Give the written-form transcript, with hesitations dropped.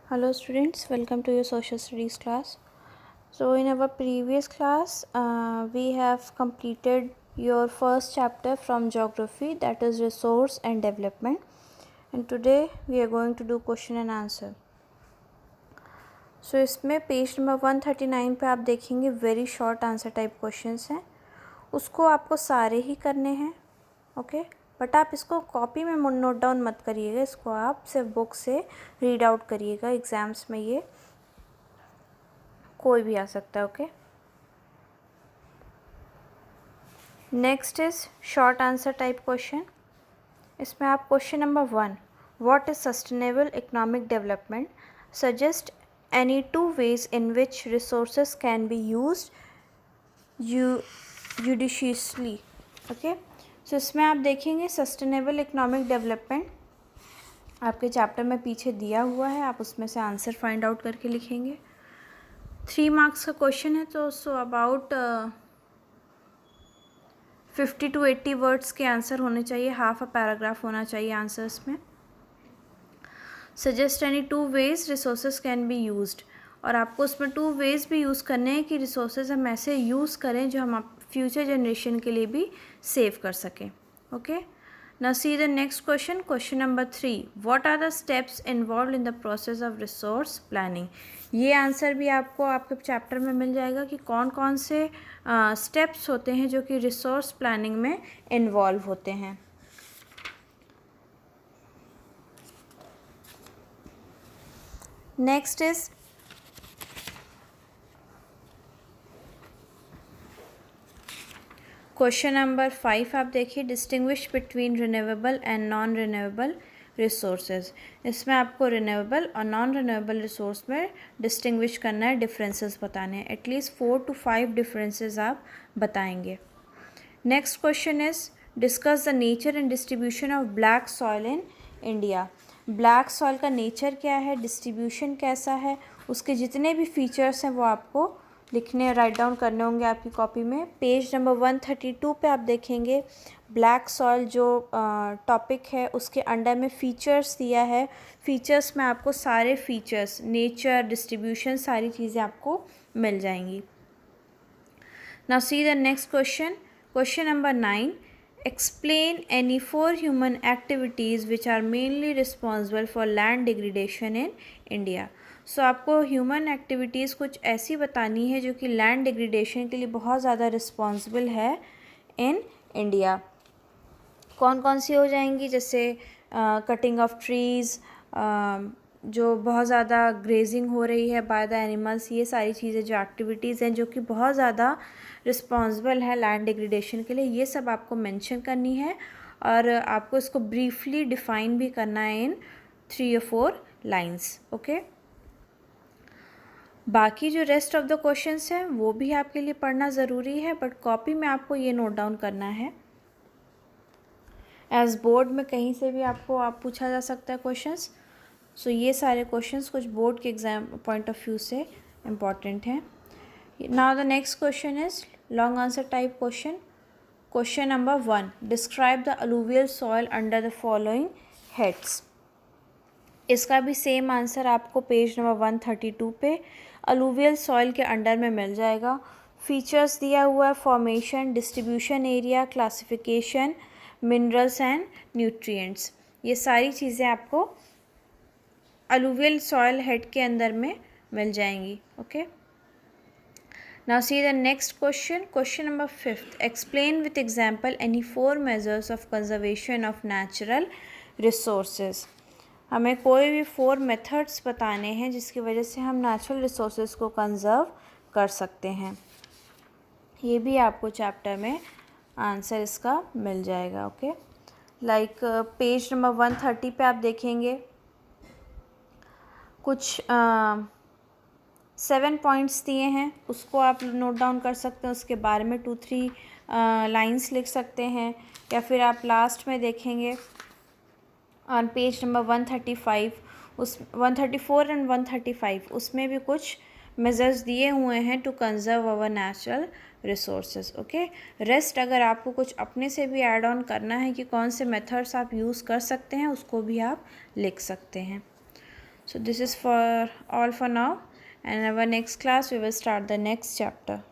Hello students, welcome to your social studies class. So in our previous class we have completed your first chapter from geography, that is resource and development, and today we are going to do question and answer. So इसमें page number 139 पे आप देखेंगे very short answer type questions हैं, उसको आपको सारे ही करने हैं ओके बट आप इसको कॉपी में नोट डाउन मत करिएगा, इसको आप सिर्फ बुक से रीड आउट करिएगा। एग्ज़ाम्स में ये कोई भी आ सकता है okay. Next is short answer type question. इसमें आप question number 1, what is sustainable economic development, suggest any 2 ways in which resources can be used judiciously okay. So इसमें आप देखेंगे सस्टेनेबल इकोनॉमिक डेवलपमेंट आपके चैप्टर में पीछे दिया हुआ है, आप उसमें से आंसर फाइंड आउट करके लिखेंगे। 3 मार्क्स का क्वेश्चन है, तो अबाउट 50 to 80 वर्ड्स के आंसर होने चाहिए, हाफ अ पैराग्राफ होना चाहिए आंसर्स में। Suggest any 2 ways resources can be used, और आपको उसमें 2 ways भी यूज़ करने हैं कि रिसोर्सेज हम ऐसे यूज़ करें जो हम फ्यूचर जनरेशन के लिए भी सेव कर सकें okay. Now see the next question, question number 3, what are the steps involve in the process of resource planning. ये आंसर भी आपको आपके चैप्टर में मिल जाएगा कि कौन कौन से स्टेप्स होते हैं जो कि रिसोर्स प्लानिंग में इन्वॉल्व होते हैं। नेक्स्ट इज क्वेश्चन नंबर 5, आप देखिए, distinguish between renewable and non renewable resources. इसमें आपको रिन्यूएबल और नॉन रिन्यूएबल रिसोर्स में डिस्टिंग्विश करना है, डिफरेंसेस बताने हैं, एटलीस्ट 4 to 5 डिफरेंसेस आप बताएंगे। Next question is discuss the nature and distribution of black soil in India. Black soil का नेचर क्या है, डिस्ट्रीब्यूशन कैसा है, उसके जितने भी फीचर्स हैं वो आपको लिखने राइट डाउन करने होंगे आपकी कॉपी में। पेज नंबर 132 पे आप देखेंगे ब्लैक सॉइल जो टॉपिक है उसके अंडर में फीचर्स दिया है। फीचर्स में आपको सारे फीचर्स, नेचर, डिस्ट्रीब्यूशन, सारी चीज़ें आपको मिल जाएंगी। Now see the next question, question number 9, explain any 4 human activities which are mainly responsible for land degradation in India। सो आपको ह्यूमन एक्टिविटीज़ कुछ ऐसी बतानी है जो कि लैंड डिग्रेडेशन के लिए बहुत ज़्यादा रिस्पॉन्सिबल है इन इंडिया। कौन कौन सी हो जाएंगी, जैसे कटिंग ऑफ ट्रीज़, जो बहुत ज़्यादा ग्रेजिंग हो रही है बाय द एनिमल्स, ये सारी चीज़ें जो एक्टिविटीज़ हैं जो कि बहुत ज़्यादा रिस्पॉन्सिबल है लैंड डिग्रेडेशन के लिए, ये सब आपको मेंशन करनी है और आपको इसको ब्रीफली डिफ़ाइन भी करना है इन 3 or 4 लाइन्स ओके। बाकी जो रेस्ट ऑफ द क्वेश्चंस हैं वो भी आपके लिए पढ़ना ज़रूरी है, बट कॉपी में आपको ये नोट डाउन करना है। एज बोर्ड में कहीं से भी आपको पूछा जा सकता है क्वेश्चंस। सो ये सारे क्वेश्चंस कुछ बोर्ड के एग्जाम पॉइंट ऑफ व्यू से इम्पॉर्टेंट हैं। Now the next question is long answer type question. Question number 1, describe the alluvial soil under the following heads. इसका भी सेम आंसर आपको पेज नंबर 132 पे अलूवियल सॉइल के under में मिल जाएगा। Features दिया हुआ है, formation, distribution area, classification, minerals and nutrients, ये सारी चीज़ें आपको अलूवियल सॉइल हेड के अंदर में मिल जाएंगी okay. Now see the next question, question number 5, explain with example any 4 measures of conservation of natural resources. हमें कोई भी 4 मेथड्स बताने हैं जिसकी वजह से हम नेचुरल रिसोर्सेज को कंजर्व कर सकते हैं। ये भी आपको चैप्टर में आंसर इसका मिल जाएगा ओके। लाइक पेज नंबर 130 पे आप देखेंगे कुछ 7 पॉइंट्स दिए हैं, उसको आप नोट डाउन कर सकते हैं, उसके बारे में 2-3 लाइन्स लिख सकते हैं, या फिर आप लास्ट में देखेंगे ऑन पेज नंबर 135, उस 134 एंड 135 उसमें भी कुछ मेजर्स दिए हुए हैं to conserve our natural resources okay. Rest अगर आपको कुछ अपने से भी ऐड ऑन करना है कि कौन से मेथड्स आप यूज़ कर सकते हैं, उसको भी आप लिख सकते हैं। So this is for all for now, and in our next class we will start the next chapter.